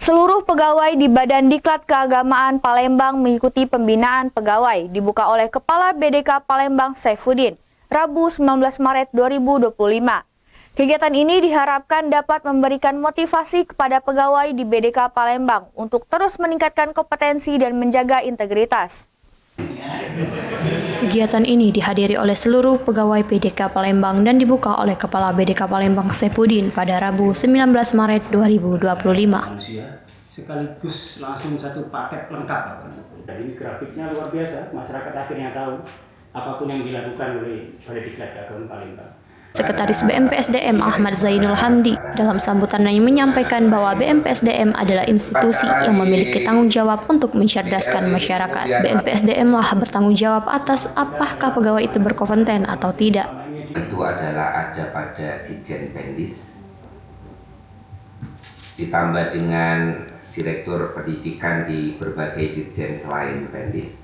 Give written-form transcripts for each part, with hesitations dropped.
Seluruh pegawai di Badan Diklat Keagamaan Palembang mengikuti pembinaan pegawai dibuka oleh Kepala BDK Palembang Saifuddin, Rabu 19 Maret 2025. Kegiatan ini diharapkan dapat memberikan motivasi kepada pegawai di BDK Palembang untuk terus meningkatkan kompetensi dan menjaga integritas. Kegiatan ini dihadiri oleh seluruh pegawai BDK Palembang dan dibuka oleh Kepala BDK Palembang Saifuddin pada Rabu 19 Maret 2025. Sekaligus langsung satu paket lengkap. Dan ini grafiknya luar biasa, masyarakat akhirnya tahu apapun yang dilakukan oleh Balai Diklat Keagamaan Palembang. Sekretaris BMPSDM Ahmad Zainul Hamdi dalam sambutannya menyampaikan bahwa BMPSDM adalah institusi yang memiliki tanggung jawab untuk mencerdaskan masyarakat. BMPSDM lah bertanggung jawab atas apakah pegawai itu berkompeten atau tidak. Itu adalah ada pada Ditjen Pendis, ditambah dengan Direktur Pendidikan di berbagai Ditjen selain Pendis.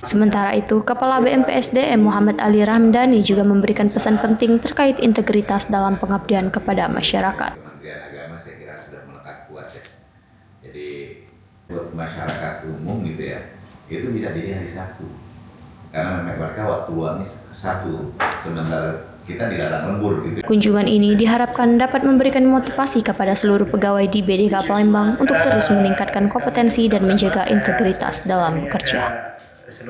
Sementara itu, Kepala BMPSDM Muhammad Ali Ramdhani juga memberikan pesan penting terkait integritas dalam pengabdian kepada masyarakat. Kementerian Agama saya kira sudah melekat kuat ya. Jadi buat masyarakat umum gitu ya, itu bisa jadi hari Sabtu. Karena mereka waktu luangnya Sabtu, sementara kita di ladang lembur gitu. Kunjungan ini diharapkan dapat memberikan motivasi kepada seluruh pegawai di BDK Palembang untuk terus meningkatkan kompetensi dan menjaga integritas dalam bekerja. Tapi